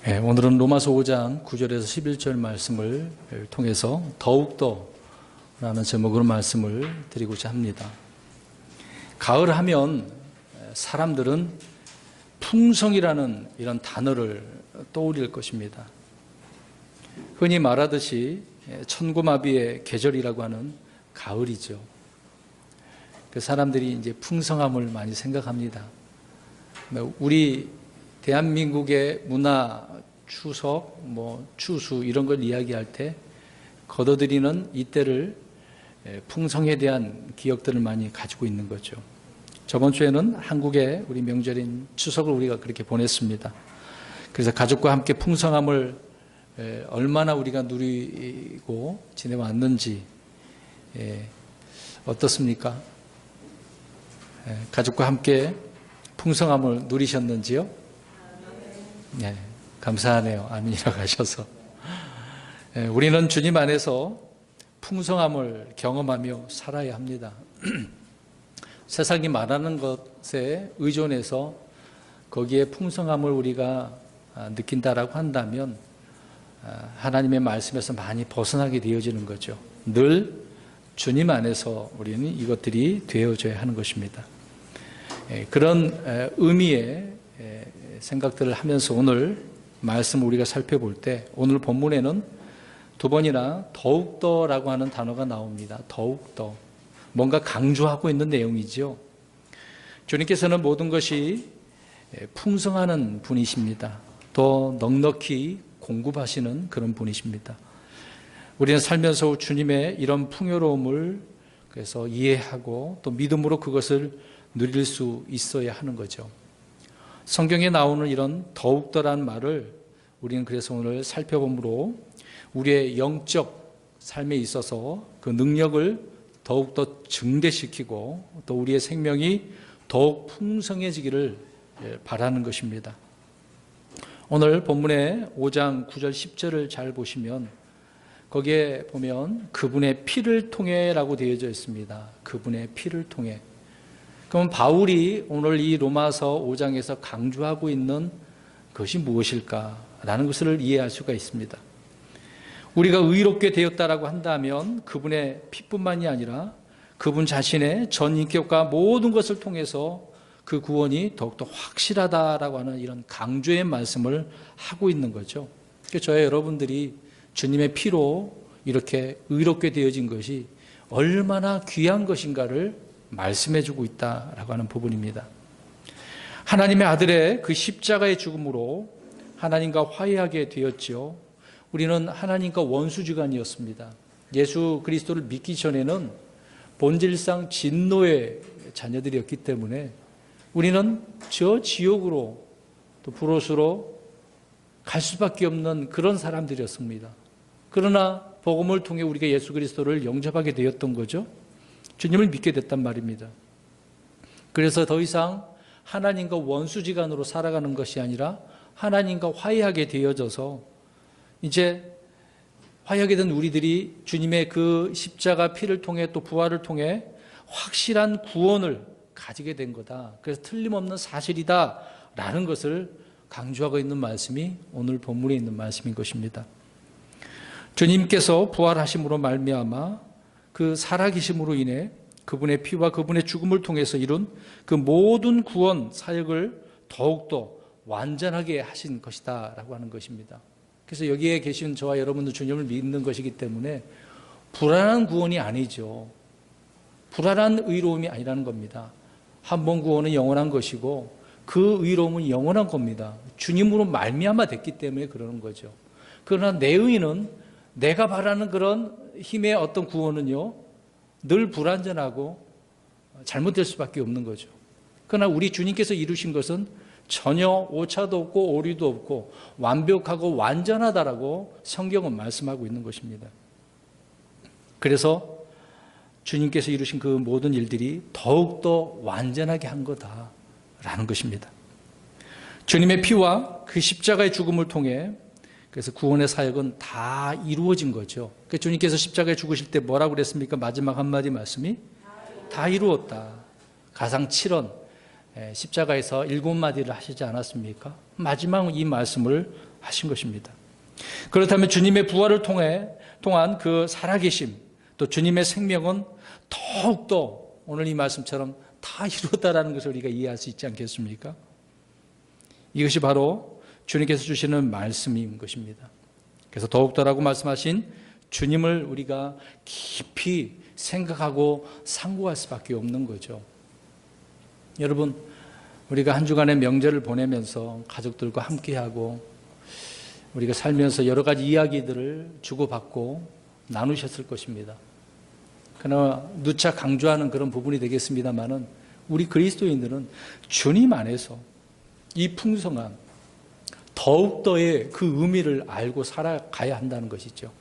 오늘은 로마서 5장 9절에서 11절 말씀을 통해서 더욱더 라는 제목으로 말씀을 드리고자 합니다. 가을 하면 사람들은 풍성이라는 이런 단어를 떠올릴 것입니다. 흔히 말하듯이 천고마비의 계절이라고 하는 가을이죠. 그 사람들이 이제 풍성함을 많이 생각합니다. 우리 대한민국의 문화, 추석, 추수 이런 걸 이야기할 때 거둬들이는 이때를 풍성에 대한 기억들을 많이 가지고 있는 거죠. 저번 주에는 한국의 우리 명절인 추석을 우리가 그렇게 보냈습니다. 그래서 가족과 함께 풍성함을 얼마나 우리가 누리고 지내왔는지 어떻습니까? 가족과 함께 풍성함을 누리셨는지요? 네, 감사하네요. 아멘이라고 하셔서. 우리는 주님 안에서 풍성함을 경험하며 살아야 합니다. 세상이 말하는 것에 의존해서 거기에 풍성함을 우리가 느낀다라고 한다면 하나님의 말씀에서 많이 벗어나게 되어지는 거죠. 늘 주님 안에서 우리는 이것들이 되어져야 하는 것입니다. 그런 의미의 생각들을 하면서 오늘 말씀을 우리가 살펴볼 때 오늘 본문에는 두 번이나 더욱더라고 하는 단어가 나옵니다. 더욱더. 뭔가 강조하고 있는 내용이죠. 주님께서는 모든 것이 풍성하는 분이십니다. 더 넉넉히 공급하시는 그런 분이십니다. 우리는 살면서 주님의 이런 풍요로움을 그래서 이해하고 또 믿음으로 그것을 누릴 수 있어야 하는 거죠. 성경에 나오는 이런 더욱더라는 말을 우리는 그래서 오늘 살펴보므로 우리의 영적 삶에 있어서 그 능력을 더욱더 증대시키고 또 우리의 생명이 더욱 풍성해지기를 바라는 것입니다. 오늘 본문의 5장 9절 10절을 잘 보시면 거기에 보면 그분의 피를 통해 라고 되어져 있습니다. 그분의 피를 통해. 그럼 바울이 오늘 이 로마서 5장에서 강조하고 있는 것이 무엇일까라는 것을 이해할 수가 있습니다. 우리가 의롭게 되었다라고 한다면 그분의 피뿐만이 아니라 그분 자신의 전 인격과 모든 것을 통해서 그 구원이 더욱더 확실하다라고 하는 이런 강조의 말씀을 하고 있는 거죠. 저와 여러분들이 주님의 피로 이렇게 의롭게 되어진 것이 얼마나 귀한 것인가를 말씀해주고 있다라고 하는 부분입니다. 하나님의 아들의 그 십자가의 죽음으로 하나님과 화해하게 되었지요. 우리는 하나님과 원수지간이었습니다. 예수 그리스도를 믿기 전에는 본질상 진노의 자녀들이었기 때문에 우리는 저 지옥으로 또 불옷으로 갈 수밖에 없는 그런 사람들이었습니다. 그러나 복음을 통해 우리가 예수 그리스도를 영접하게 되었던 거죠. 주님을 믿게 됐단 말입니다. 그래서 더 이상 하나님과 원수지간으로 살아가는 것이 아니라 하나님과 화해하게 되어져서 이제 화해하게 된 우리들이 주님의 그 십자가 피를 통해 또 부활을 통해 확실한 구원을 가지게 된 거다. 그래서 틀림없는 사실이다 라는 것을 강조하고 있는 말씀이 오늘 본문에 있는 말씀인 것입니다. 주님께서 부활하심으로 말미암아 그 살아계심으로 인해 그분의 피와 그분의 죽음을 통해서 이룬 그 모든 구원 사역을 더욱더 완전하게 하신 것이다 라고 하는 것입니다. 그래서 여기에 계신 저와 여러분도 주님을 믿는 것이기 때문에 불안한 구원이 아니죠. 불안한 의로움이 아니라는 겁니다. 한 번 구원은 영원한 것이고 그 의로움은 영원한 겁니다. 주님으로 말미암아 됐기 때문에 그러는 거죠. 그러나 내 의는 내가 바라는 그런 힘의 어떤 구원은요 늘 불완전하고 잘못될 수밖에 없는 거죠. 그러나 우리 주님께서 이루신 것은 전혀 오차도 없고 오류도 없고 완벽하고 완전하다라고 성경은 말씀하고 있는 것입니다. 그래서 주님께서 이루신 그 모든 일들이 더욱더 완전하게 한 거다라는 것입니다. 주님의 피와 그 십자가의 죽음을 통해 그래서 구원의 사역은 다 이루어진 거죠. 그러니까 주님께서 십자가에 죽으실 때 뭐라고 그랬습니까? 마지막 한마디 말씀이 다 이루었다. 가상 7원 십자가에서 7마디를 하시지 않았습니까? 마지막 이 말씀을 하신 것입니다. 그렇다면 주님의 부활을 통한 그 살아계심, 또 주님의 생명은 더욱더 오늘 이 말씀처럼 다 이루었다라는 것을 우리가 이해할 수 있지 않겠습니까? 이것이 바로 주님께서 주시는 말씀인 것입니다. 그래서 더욱더라고 말씀하신 주님을 우리가 깊이 생각하고 상고할 수밖에 없는 거죠. 여러분, 우리가 한 주간의 명절을 보내면서 가족들과 함께하고 우리가 살면서 여러 가지 이야기들을 주고받고 나누셨을 것입니다. 그러나 누차 강조하는 그런 부분이 되겠습니다만은 우리 그리스도인들은 주님 안에서 이 풍성한 더욱더의 그 의미를 알고 살아가야 한다는 것이죠.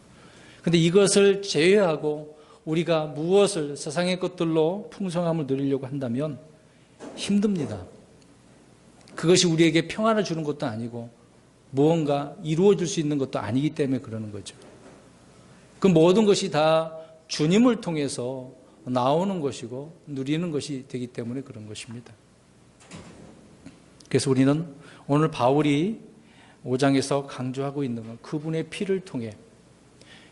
그런데 이것을 제외하고 우리가 무엇을 세상의 것들로 풍성함을 누리려고 한다면 힘듭니다. 그것이 우리에게 평안을 주는 것도 아니고 무언가 이루어질 수 있는 것도 아니기 때문에 그러는 거죠. 그 모든 것이 다 주님을 통해서 나오는 것이고 누리는 것이 되기 때문에 그런 것입니다. 그래서 우리는 오늘 바울이 5장에서 강조하고 있는 건 그분의 피를 통해,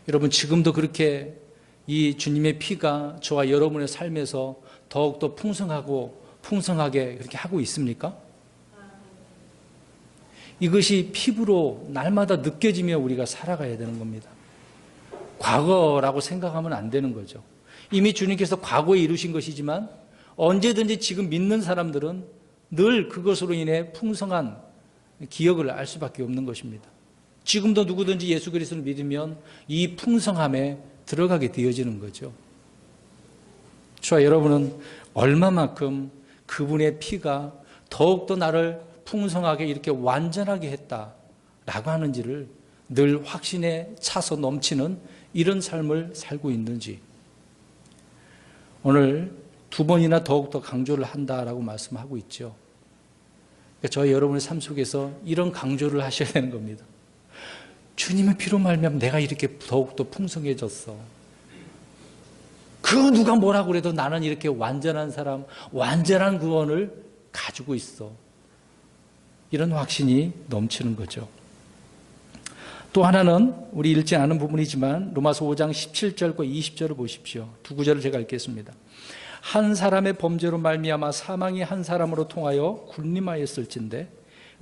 여러분 지금도 그렇게 이 주님의 피가 저와 여러분의 삶에서 더욱더 풍성하고 풍성하게 그렇게 하고 있습니까? 이것이 피부로 날마다 느껴지며 우리가 살아가야 되는 겁니다. 과거라고 생각하면 안 되는 거죠. 이미 주님께서 과거에 이루신 것이지만 언제든지 지금 믿는 사람들은 늘 그것으로 인해 풍성한 기억을 알 수밖에 없는 것입니다. 지금도 누구든지 예수 그리스도를 믿으면 이 풍성함에 들어가게 되어지는 거죠. 저와 여러분은 얼마만큼 그분의 피가 더욱더 나를 풍성하게 이렇게 완전하게 했다라고 하는지를 늘 확신에 차서 넘치는 이런 삶을 살고 있는지, 오늘 두 번이나 더욱더 강조를 한다라고 말씀하고 있죠. 그러니까 저희 여러분의 삶 속에서 이런 강조를 하셔야 되는 겁니다. 주님의 피로 말미암아 내가 이렇게 더욱더 풍성해졌어. 그 누가 뭐라고 그래도 나는 이렇게 완전한 사람, 완전한 구원을 가지고 있어. 이런 확신이 넘치는 거죠. 또 하나는 우리 읽지 않은 부분이지만 로마서 5장 17절과 20절을 보십시오. 두 구절을 제가 읽겠습니다. 한 사람의 범죄로 말미암아 사망이 한 사람으로 통하여 군림하였을진데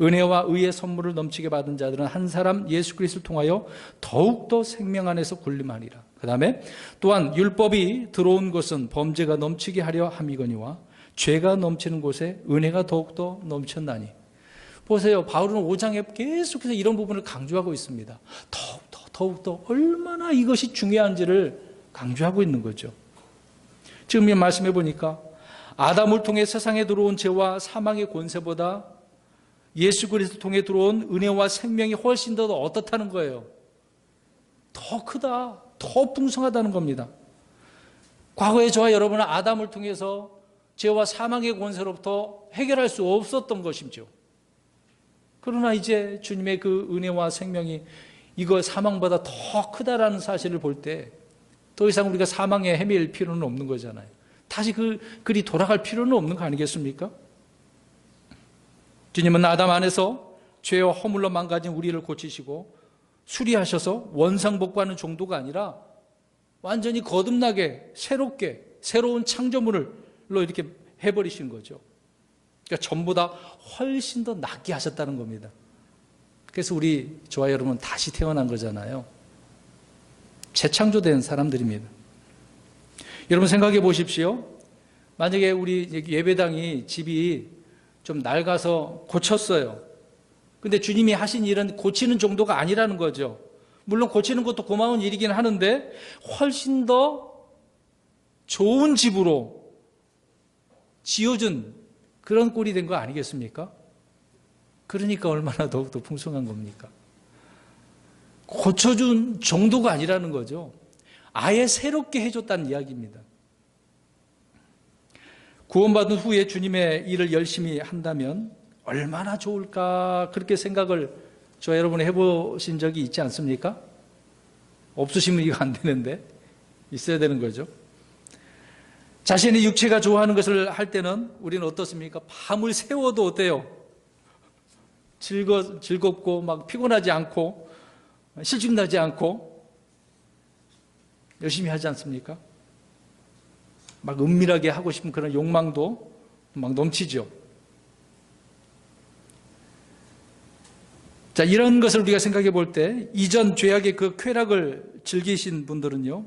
은혜와 의의 선물을 넘치게 받은 자들은 한 사람 예수 그리스도를 통하여 더욱더 생명 안에서 군림하리라. 그 다음에 또한 율법이 들어온 것은 범죄가 넘치게 하려 함이거니와 죄가 넘치는 곳에 은혜가 더욱더 넘쳤나니. 보세요. 바울은 5장에 계속해서 이런 부분을 강조하고 있습니다. 더욱더 얼마나 이것이 중요한지를 강조하고 있는 거죠. 지금 이 말씀해 보니까 아담을 통해 세상에 들어온 죄와 사망의 권세보다 예수 그리스도 통해 들어온 은혜와 생명이 훨씬 더 어떻다는 거예요. 더 크다, 더 풍성하다는 겁니다. 과거에 저와 여러분은 아담을 통해서 죄와 사망의 권세로부터 해결할 수 없었던 것이죠. 그러나 이제 주님의 그 은혜와 생명이 이거 사망보다 더 크다라는 사실을 볼 때 더 이상 우리가 사망에 헤맬 필요는 없는 거잖아요. 다시 그리 돌아갈 필요는 없는 거 아니겠습니까? 주님은 아담 안에서 죄와 허물로 망가진 우리를 고치시고 수리하셔서 원상복구하는 정도가 아니라 완전히 거듭나게 새롭게 새로운 창조물로 이렇게 해버리신 거죠. 그러니까 전보다 훨씬 더 낫게 하셨다는 겁니다. 그래서 저와 여러분은 다시 태어난 거잖아요. 재창조된 사람들입니다. 여러분 생각해 보십시오. 만약에 우리 예배당이 집이 좀 낡아서 고쳤어요. 근데 주님이 하신 일은 고치는 정도가 아니라는 거죠. 물론 고치는 것도 고마운 일이긴 하는데 훨씬 더 좋은 집으로 지어준 그런 꼴이 된 거 아니겠습니까? 그러니까 얼마나 더욱더 풍성한 겁니까? 고쳐준 정도가 아니라는 거죠. 아예 새롭게 해줬다는 이야기입니다. 구원받은 후에 주님의 일을 열심히 한다면 얼마나 좋을까, 그렇게 생각을 저 여러분이 해보신 적이 있지 않습니까? 없으시면 이거 안 되는데 있어야 되는 거죠. 자신의 육체가 좋아하는 것을 할 때는 우리는 어떻습니까? 밤을 새워도 어때요? 즐겁고 막 피곤하지 않고 실증나지 않고 열심히 하지 않습니까? 막 은밀하게 하고 싶은 그런 욕망도 막 넘치죠. 자, 이런 것을 우리가 생각해 볼 때 이전 죄악의 그 쾌락을 즐기신 분들은요,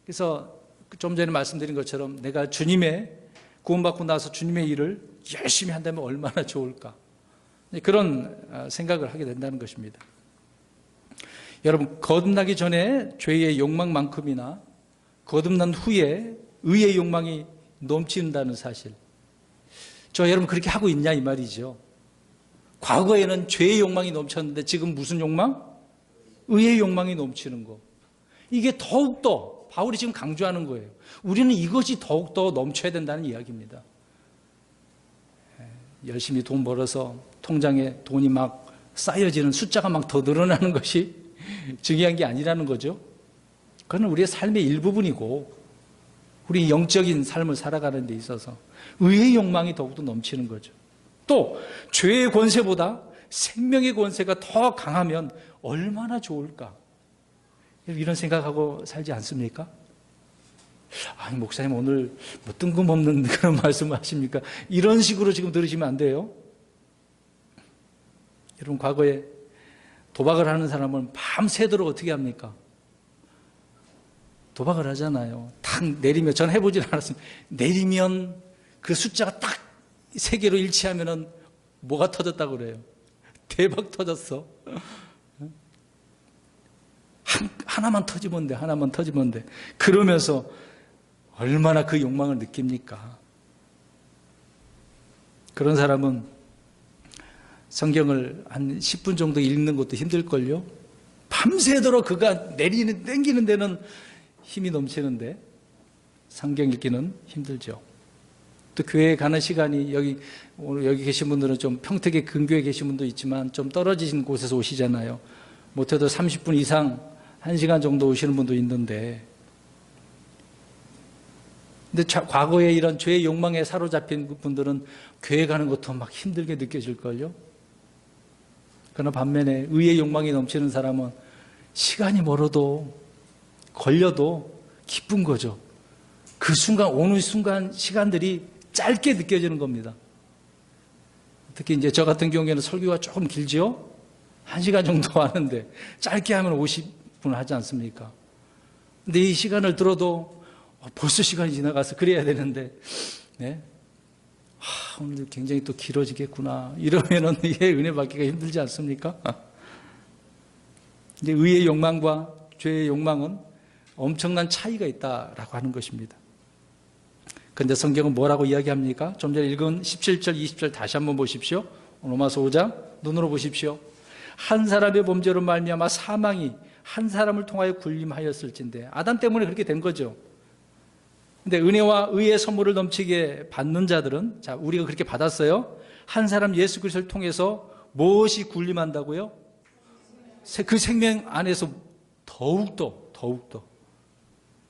그래서 좀 전에 말씀드린 것처럼 내가 주님의 구원받고 나서 주님의 일을 열심히 한다면 얼마나 좋을까, 그런 생각을 하게 된다는 것입니다. 여러분, 거듭나기 전에 죄의 욕망만큼이나 거듭난 후에 의의 욕망이 넘친다는 사실, 저 여러분 그렇게 하고 있냐 이 말이죠. 과거에는 죄의 욕망이 넘쳤는데 지금 무슨 욕망? 의의 욕망이 넘치는 거. 이게 더욱더 바울이 지금 강조하는 거예요. 우리는 이것이 더욱더 넘쳐야 된다는 이야기입니다. 열심히 돈 벌어서 통장에 돈이 막 쌓여지는, 숫자가 막 더 늘어나는 것이 중요한 게 아니라는 거죠. 그건 우리의 삶의 일부분이고 우리 영적인 삶을 살아가는 데 있어서 의의 욕망이 더욱더 넘치는 거죠. 또 죄의 권세보다 생명의 권세가 더 강하면 얼마나 좋을까, 이런 생각하고 살지 않습니까? 아니, 목사님 오늘 뭐 뜬금없는 그런 말씀을 하십니까? 이런 식으로 지금 들으시면 안 돼요. 여러분, 과거에 도박을 하는 사람은 밤새도록 어떻게 합니까? 도박을 하잖아요. 탁 내리면, 전 해보진 않았습니다. 내리면 그 숫자가 딱 3개로 일치하면은 뭐가 터졌다고 그래요? 대박 터졌어. 하나만 터지면 돼, 하나만 터지면 돼. 그러면서 얼마나 그 욕망을 느낍니까? 그런 사람은 성경을 한 10분 정도 읽는 것도 힘들걸요? 밤새도록 그가 땡기는 데는 힘이 넘치는데 성경 읽기는 힘들죠. 또 교회에 가는 시간이, 오늘 여기 계신 분들은 좀 평택에 근교에 계신 분도 있지만 좀 떨어지신 곳에서 오시잖아요. 못해도 30분 이상 1시간 정도 오시는 분도 있는데, 근데 과거에 이런 죄의 욕망에 사로잡힌 분들은 교회 가는 것도 막 힘들게 느껴질걸요. 그러나 반면에 의의 욕망이 넘치는 사람은 시간이 멀어도 걸려도 기쁜 거죠. 그 순간, 오는 순간 시간들이 짧게 느껴지는 겁니다. 특히 이제 저 같은 경우에는 설교가 조금 길지요? 1시간 정도 하는데 짧게 하면 50분 하지 않습니까? 근데 이 시간을 들어도 벌써 시간이 지나가서 그래야 되는데, 네? 오늘 굉장히 또 길어지겠구나, 이러면은 이게 은혜 받기가 힘들지 않습니까? 이제 의의 욕망과 죄의 욕망은 엄청난 차이가 있다라고 하는 것입니다. 그런데 성경은 뭐라고 이야기합니까? 좀 전에 읽은 17절, 20절 다시 한번 보십시오. 로마서 5장 눈으로 보십시오. 한 사람의 범죄로 말미암아 사망이 한 사람을 통하여 군림하였을진데, 아담 때문에 그렇게 된 거죠. 근데 은혜와 의의 선물을 넘치게 받는 자들은, 자, 우리가 그렇게 받았어요. 한 사람 예수 그리스도를 통해서 무엇이 군림한다고요? 그 생명 안에서 더욱더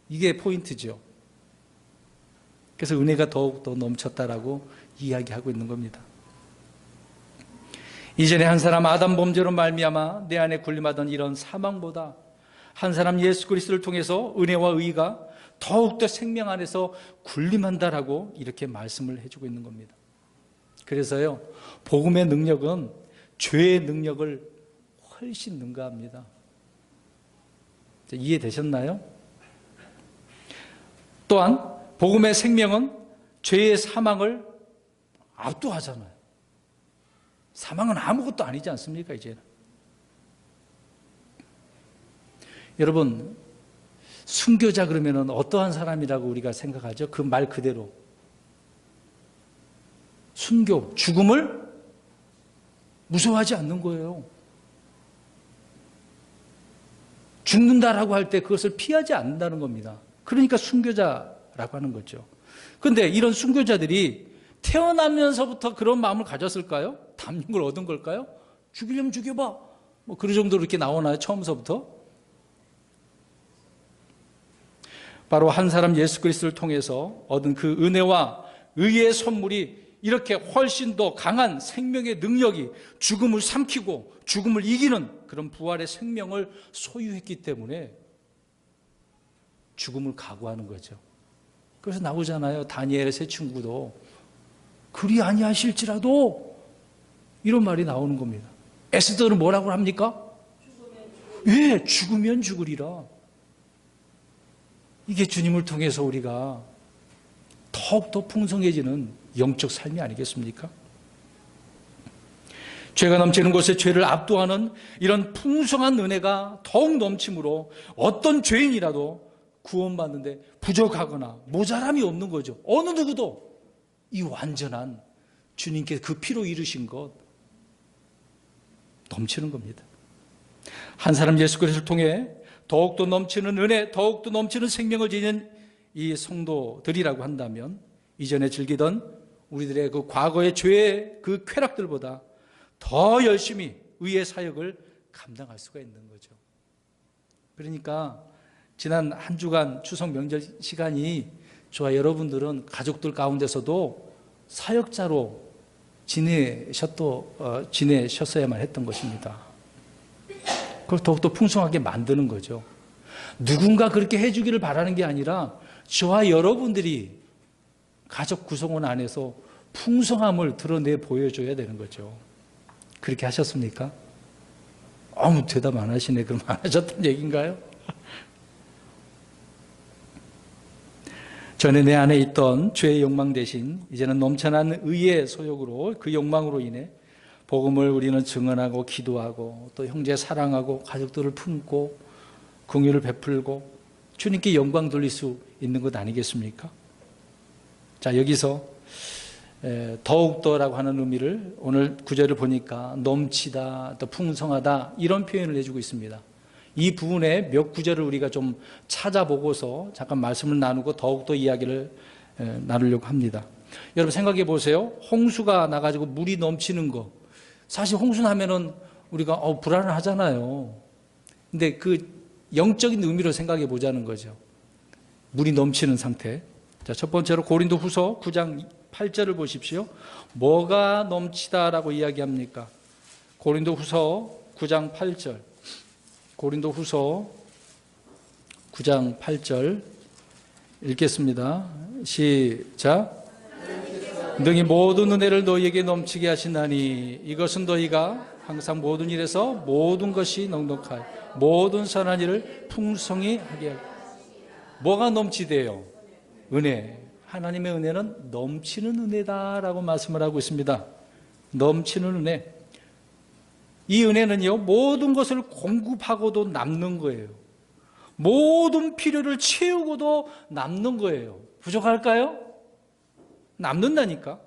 이게 포인트죠. 그래서 은혜가 더욱더 넘쳤다라고 이야기하고 있는 겁니다. 이전에 한 사람 아담 범죄로 말미암아 내 안에 군림하던 이런 사망보다 한 사람 예수 그리스도를 통해서 은혜와 의가 더욱더 생명 안에서 군림한다라고 이렇게 말씀을 해주고 있는 겁니다. 그래서요, 복음의 능력은 죄의 능력을 훨씬 능가합니다. 이해되셨나요? 또한 복음의 생명은 죄의 사망을 압도하잖아요. 사망은 아무것도 아니지 않습니까, 이제는? 여러분, 순교자 그러면 어떠한 사람이라고 우리가 생각하죠? 그 말 그대로. 순교, 죽음을 무서워하지 않는 거예요. 죽는다라고 할 때 그것을 피하지 않는다는 겁니다. 그러니까 순교자라고 하는 거죠. 그런데 이런 순교자들이 태어나면서부터 그런 마음을 가졌을까요? 담력을 얻은 걸까요? 죽이려면 죽여봐, 뭐 그 정도로 이렇게 나오나요? 처음서부터? 바로 한 사람 예수 그리스도를 통해서 얻은 그 은혜와 의의 선물이 이렇게 훨씬 더 강한 생명의 능력이 죽음을 삼키고 죽음을 이기는 그런 부활의 생명을 소유했기 때문에 죽음을 각오하는 거죠. 그래서 나오잖아요. 다니엘의 세 친구도 그리 아니하실지라도 이런 말이 나오는 겁니다. 에스더는 뭐라고 합니까? 예, 죽으면 죽으리라. 이게 주님을 통해서 우리가 더욱더 풍성해지는 영적 삶이 아니겠습니까? 죄가 넘치는 곳에 죄를 압도하는 이런 풍성한 은혜가 더욱 넘침으로 어떤 죄인이라도 구원받는데 부족하거나 모자람이 없는 거죠. 어느 누구도 이 완전한 주님께 그 피로 이루신 것 넘치는 겁니다. 한 사람 예수 그리스도를 통해 더욱더 넘치는 은혜, 더욱더 넘치는 생명을 지닌 이 성도들이라고 한다면 이전에 즐기던 우리들의 그 과거의 죄의 그 쾌락들보다 더 열심히 의의 사역을 감당할 수가 있는 거죠. 그러니까 지난 한 주간 추석 명절 시간이 저와 여러분들은 가족들 가운데서도 사역자로 지내셨어야만 했던 것입니다. 그걸 더욱더 풍성하게 만드는 거죠. 누군가 그렇게 해주기를 바라는 게 아니라 저와 여러분들이 가족 구성원 안에서 풍성함을 드러내 보여줘야 되는 거죠. 그렇게 하셨습니까? 대답 안 하시네. 그럼 안 하셨던 얘기인가요? 전에 내 안에 있던 죄의 욕망 대신 이제는 넘쳐난 의의 소욕으로 그 욕망으로 인해 복음을 우리는 증언하고 기도하고 또 형제 사랑하고 가족들을 품고 긍휼을 베풀고 주님께 영광 돌릴 수 있는 것 아니겠습니까? 자, 여기서 더욱더라고 하는 의미를 오늘 구절을 보니까 넘치다, 또 풍성하다 이런 표현을 해주고 있습니다. 이 부분에 몇 구절을 우리가 좀 찾아보고서 잠깐 말씀을 나누고 더욱더 이야기를 나누려고 합니다. 여러분 생각해 보세요. 홍수가 나가지고 물이 넘치는 거. 사실 홍수 나면은 우리가 불안하잖아요. 근데 그 영적인 의미로 생각해 보자는 거죠. 물이 넘치는 상태. 자, 첫 번째로 고린도 후서 9장 8절을 보십시오. 뭐가 넘치다라고 이야기합니까? 고린도 후서 9장 8절. 고린도 후서 9장 8절 읽겠습니다. 시작. 능히 모든 은혜를 너희에게 넘치게 하시나니 이것은 너희가 항상 모든 일에서 모든 것이 넉넉하여 모든 선한 일을 풍성히 하게 하고. 뭐가 넘치대요? 은혜. 하나님의 은혜는 넘치는 은혜다라고 말씀을 하고 있습니다. 넘치는 은혜. 이 은혜는요, 모든 것을 공급하고도 남는 거예요. 모든 필요를 채우고도 남는 거예요. 부족할까요? 남는다니까.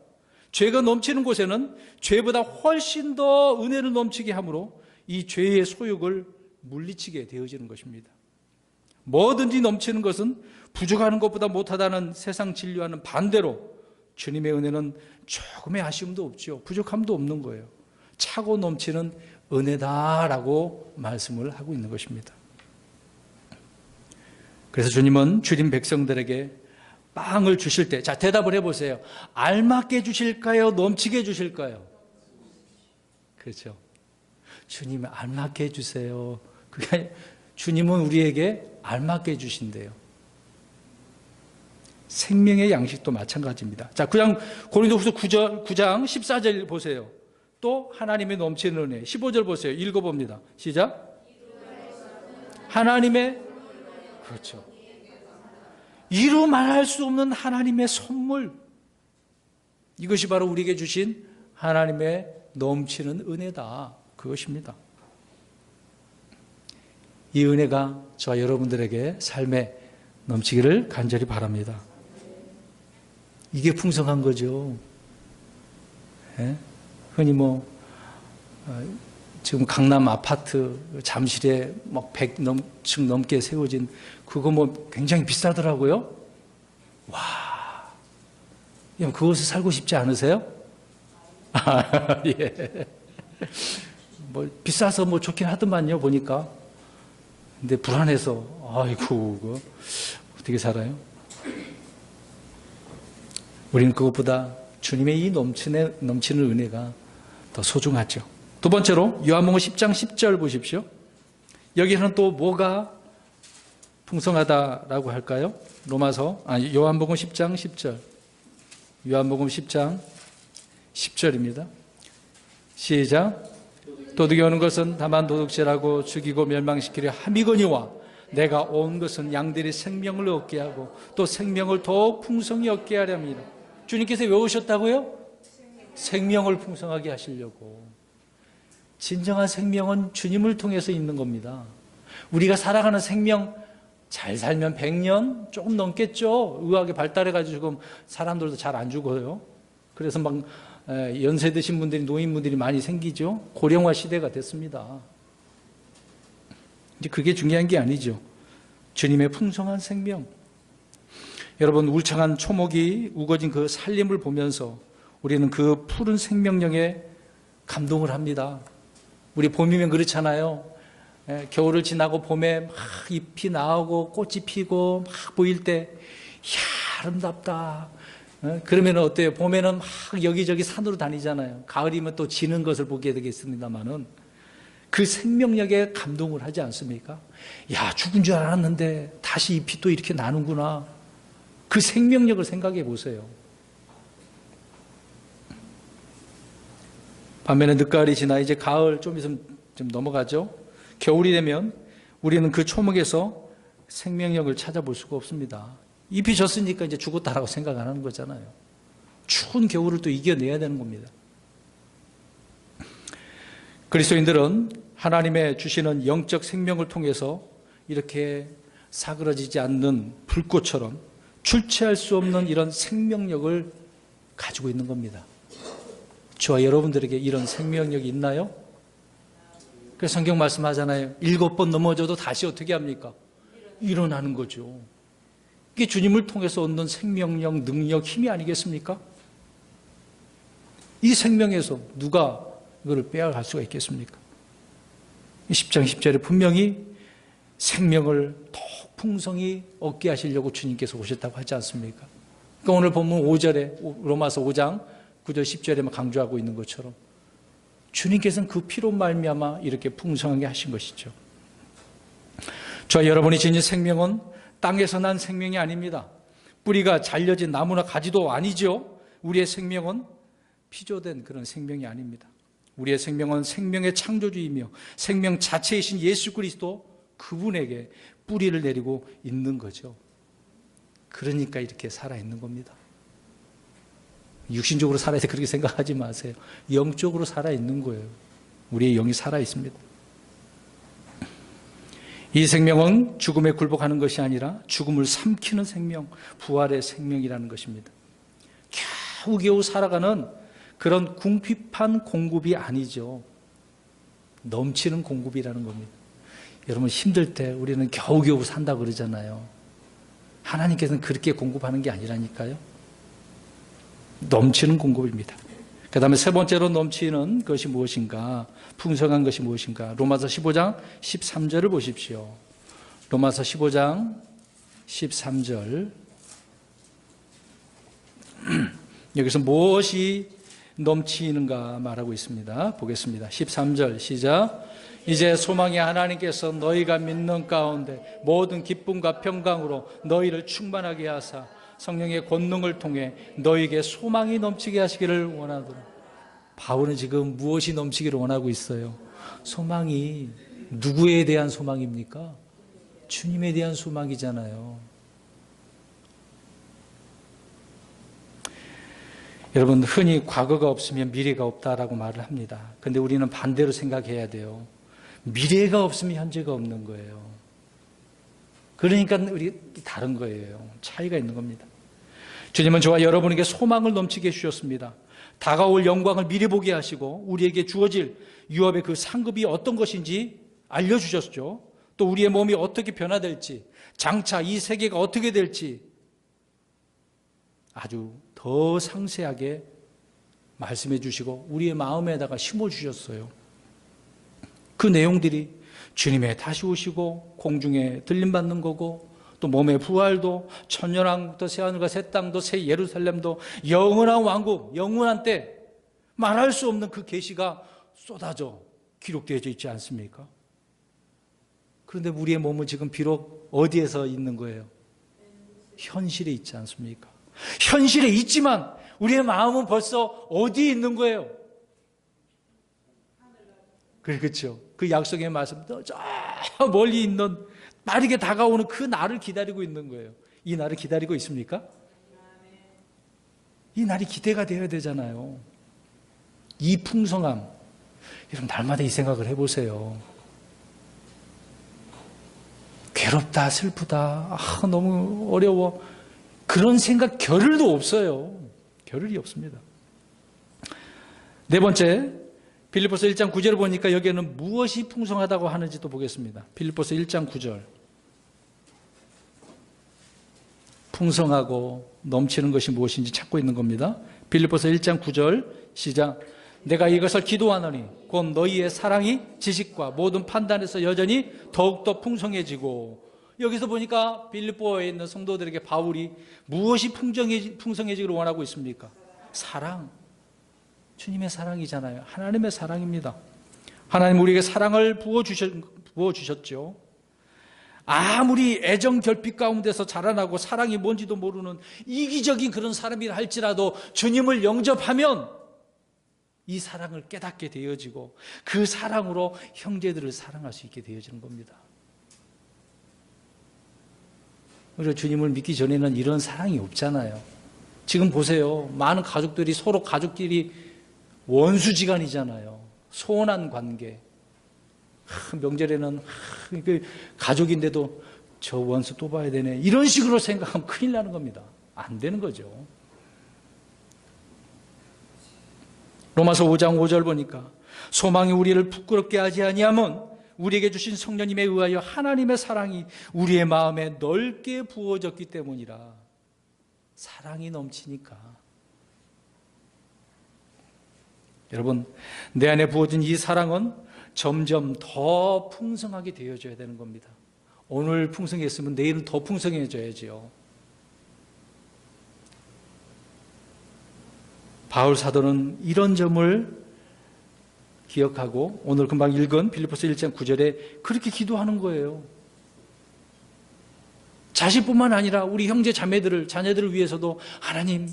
죄가 넘치는 곳에는 죄보다 훨씬 더 은혜를 넘치게 함으로 이 죄의 소욕을 물리치게 되어지는 것입니다. 뭐든지 넘치는 것은 부족하는 것보다 못하다는 세상 진리와는 반대로 주님의 은혜는 조금의 아쉬움도 없죠. 부족함도 없는 거예요. 차고 넘치는 은혜다라고 말씀을 하고 있는 것입니다. 그래서 주님은 주님 백성들에게 빵을 주실 때, 자, 대답을 해보세요. 알맞게 주실까요? 넘치게 주실까요? 그렇죠. 주님 알맞게 해주세요. 그게 주님은 우리에게 알맞게 주신대요. 생명의 양식도 마찬가지입니다. 자, 그냥 고린도후서 9장 14절 보세요. 또 하나님의 넘치는 은혜. 15절 보세요. 읽어봅니다. 시작. 하나님의, 그렇죠. 이루 말할 수 없는 하나님의 선물. 이것이 바로 우리에게 주신 하나님의 넘치는 은혜다. 그것입니다. 이 은혜가 저와 여러분들에게 삶에 넘치기를 간절히 바랍니다. 이게 풍성한 거죠. 예? 흔히 지금 강남 아파트 잠실에 100층 넘게 세워진 그거 굉장히 비싸더라고요. 와, 그곳에 살고 싶지 않으세요? 예. 비싸서 좋긴 하더만요, 보니까. 근데 불안해서, 아이고, 그거 어떻게 살아요? 우리는 그것보다 주님의 이 넘치는 은혜가 더 소중하죠. 두 번째로 요한복음 10장 10절 보십시오. 여기서는 또 뭐가 풍성하다라고 할까요? 요한복음 10장 10절. 요한복음 10장 10절입니다. 시작. 도둑이 오는 것은 다만 도둑질하고 죽이고 멸망시키려 함이거니와 내가 온 것은 양들이 생명을 얻게 하고 또 생명을 더 풍성히 얻게 하려 함이라. 주님께서 왜 오셨다고요? 생명을 풍성하게 하시려고. 진정한 생명은 주님을 통해서 있는 겁니다. 우리가 살아가는 생명, 잘 살면 100년 조금 넘겠죠. 의학이 발달해가지고 지금 사람들도 잘 안 죽어요. 그래서 막 연세 드신 분들이, 노인분들이 많이 생기죠. 고령화 시대가 됐습니다. 이제 그게 중요한 게 아니죠. 주님의 풍성한 생명. 여러분, 울창한 초목이 우거진 그 살림을 보면서 우리는 그 푸른 생명력에 감동을 합니다. 우리 봄이면 그렇잖아요. 겨울을 지나고 봄에 막 잎이 나오고 꽃이 피고 막 보일 때, 이야, 아름답다. 그러면 어때요? 봄에는 막 여기저기 산으로 다니잖아요. 가을이면 또 지는 것을 보게 되겠습니다만은 그 생명력에 감동을 하지 않습니까? 야, 죽은 줄 알았는데 다시 잎이 또 이렇게 나는구나. 그 생명력을 생각해 보세요. 반면에 늦가을이 지나 이제 가을 좀 있으면 좀 넘어가죠. 겨울이 되면 우리는 그 초목에서 생명력을 찾아볼 수가 없습니다. 잎이 졌으니까 이제 죽었다라고 생각 안 하는 거잖아요. 추운 겨울을 또 이겨내야 되는 겁니다. 그리스도인들은 하나님의 주시는 영적 생명을 통해서 이렇게 사그러지지 않는 불꽃처럼 출체할 수 없는 이런 생명력을 가지고 있는 겁니다. 저와 여러분들에게 이런 생명력이 있나요? 그래서 성경 말씀하잖아요. 7번 넘어져도 다시 어떻게 합니까? 일어나는 거죠. 이게 주님을 통해서 얻는 생명력, 능력, 힘이 아니겠습니까? 이 생명에서 누가 이거를 빼앗을 수가 있겠습니까? 10장 10절에 분명히 생명을 더 풍성히 얻게 하시려고 주님께서 오셨다고 하지 않습니까? 그러니까 오늘 본문 5절에 로마서 5장 9절 10절에만 강조하고 있는 것처럼 주님께서는 그 피로 말미암아 이렇게 풍성하게 하신 것이죠. 저와 여러분이 지닌 생명은 땅에서 난 생명이 아닙니다. 뿌리가 잘려진 나무나 가지도 아니죠. 우리의 생명은 피조된 그런 생명이 아닙니다. 우리의 생명은 생명의 창조주이며 생명 자체이신 예수 그리스도 그분에게 뿌리를 내리고 있는 거죠. 그러니까 이렇게 살아있는 겁니다. 육신적으로 살아야 돼 그렇게 생각하지 마세요. 영적으로 살아있는 거예요. 우리의 영이 살아있습니다. 이 생명은 죽음에 굴복하는 것이 아니라 죽음을 삼키는 생명, 부활의 생명이라는 것입니다. 겨우겨우 살아가는 그런 궁핍한 공급이 아니죠. 넘치는 공급이라는 겁니다. 여러분 힘들 때 우리는 겨우겨우 산다 그러잖아요. 하나님께서는 그렇게 공급하는 게 아니라니까요. 넘치는 공급입니다. 그 다음에 세 번째로 넘치는 것이 무엇인가? 풍성한 것이 무엇인가? 로마서 15장 13절을 보십시오. 로마서 15장 13절. 여기서 무엇이 넘치는가 말하고 있습니다. 보겠습니다. 13절 시작. 이제 소망이 하나님께서 너희가 믿는 가운데 모든 기쁨과 평강으로 너희를 충만하게 하사 성령의 권능을 통해 너희에게 소망이 넘치게 하시기를 원하더라. 바울은 지금 무엇이 넘치기를 원하고 있어요? 소망이 누구에 대한 소망입니까? 주님에 대한 소망이잖아요. 여러분 흔히 과거가 없으면 미래가 없다라고 말을 합니다. 그런데 우리는 반대로 생각해야 돼요. 미래가 없으면 현재가 없는 거예요. 그러니까 우리 다른 거예요. 차이가 있는 겁니다. 주님은 저와 여러분에게 소망을 넘치게 해주셨습니다. 다가올 영광을 미리 보게 하시고 우리에게 주어질 유업의 그 상급이 어떤 것인지 알려주셨죠. 또 우리의 몸이 어떻게 변화될지, 장차 이 세계가 어떻게 될지 아주 더 상세하게 말씀해 주시고 우리의 마음에다가 심어주셨어요. 그 내용들이 주님의 다시 오시고 공중에 들림받는 거고 또 몸의 부활도, 천년왕국도, 새하늘과 새 땅도, 새 예루살렘도, 영원한 왕국, 영원한 때, 말할 수 없는 그 계시가 쏟아져 기록되어져 있지 않습니까? 그런데 우리의 몸은 지금 비록 어디에서 있는 거예요? 현실에 있지 않습니까? 현실에 있지만 우리의 마음은 벌써 어디에 있는 거예요? 그렇죠. 그 약속의 말씀도 저 멀리 있는 빠르게 다가오는 그 날을 기다리고 있는 거예요. 이 날을 기다리고 있습니까? 이 날이 기대가 되어야 되잖아요. 이 풍성함, 여러분 날마다 이 생각을 해보세요. 괴롭다, 슬프다, 너무 어려워, 그런 생각 겨를도 없어요. 겨를이 없습니다. 네 번째, 빌립보서 1장 9절을 보니까 여기에는 무엇이 풍성하다고 하는지도 보겠습니다. 빌립보서 1장 9절. 풍성하고 넘치는 것이 무엇인지 찾고 있는 겁니다. 빌립보서 1장 9절 시작. 내가 이것을 기도하노니 곧 너희의 사랑이 지식과 모든 판단에서 여전히 더욱더 풍성해지고, 여기서 보니까 빌립보에 있는 성도들에게 바울이 무엇이 풍성해지기를 원하고 있습니까? 사랑. 주님의 사랑이잖아요. 하나님의 사랑입니다. 하나님 우리에게 사랑을 부어주셨죠. 아무리 애정 결핍 가운데서 자라나고 사랑이 뭔지도 모르는 이기적인 그런 사람이라 할지라도 주님을 영접하면 이 사랑을 깨닫게 되어지고 그 사랑으로 형제들을 사랑할 수 있게 되어지는 겁니다. 우리가 주님을 믿기 전에는 이런 사랑이 없잖아요. 지금 보세요. 많은 가족들이 서로 가족끼리 원수지간이잖아요. 소원한 관계. 명절에는 가족인데도 저 원수 또 봐야 되네, 이런 식으로 생각하면 큰일 나는 겁니다. 안 되는 거죠. 로마서 5장 5절 보니까 소망이 우리를 부끄럽게 하지 아니하면 우리에게 주신 성령님에 의하여 하나님의 사랑이 우리의 마음에 넓게 부어졌기 때문이라. 사랑이 넘치니까. 여러분, 내 안에 부어진 이 사랑은 점점 더 풍성하게 되어져야 되는 겁니다. 오늘 풍성했으면 내일은 더 풍성해져야지요. 바울 사도는 이런 점을 기억하고 오늘 금방 읽은 빌립보서 1장 9절에 그렇게 기도하는 거예요. 자신뿐만 아니라 우리 형제 자녀들을 위해서도 하나님,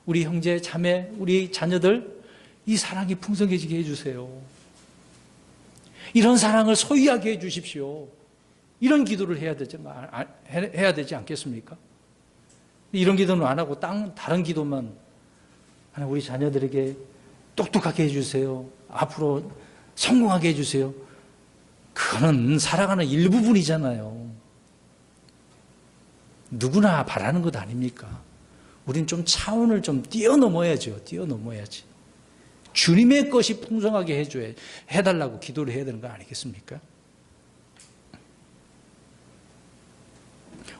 우리 형제 자매, 우리 자녀들 이 사랑이 풍성해지게 해주세요. 이런 사랑을 소유하게 해주십시오. 이런 기도를 해야 되지 않겠습니까? 이런 기도는 안 하고 다른 기도만, 우리 자녀들에게 똑똑하게 해주세요. 앞으로 성공하게 해주세요. 그거는 살아가는 일부분이잖아요. 누구나 바라는 것 아닙니까? 우린 좀 차원을 좀 뛰어넘어야죠. 뛰어넘어야지. 주님의 것이 풍성하게 해달라고 기도를 해야 되는 거 아니겠습니까?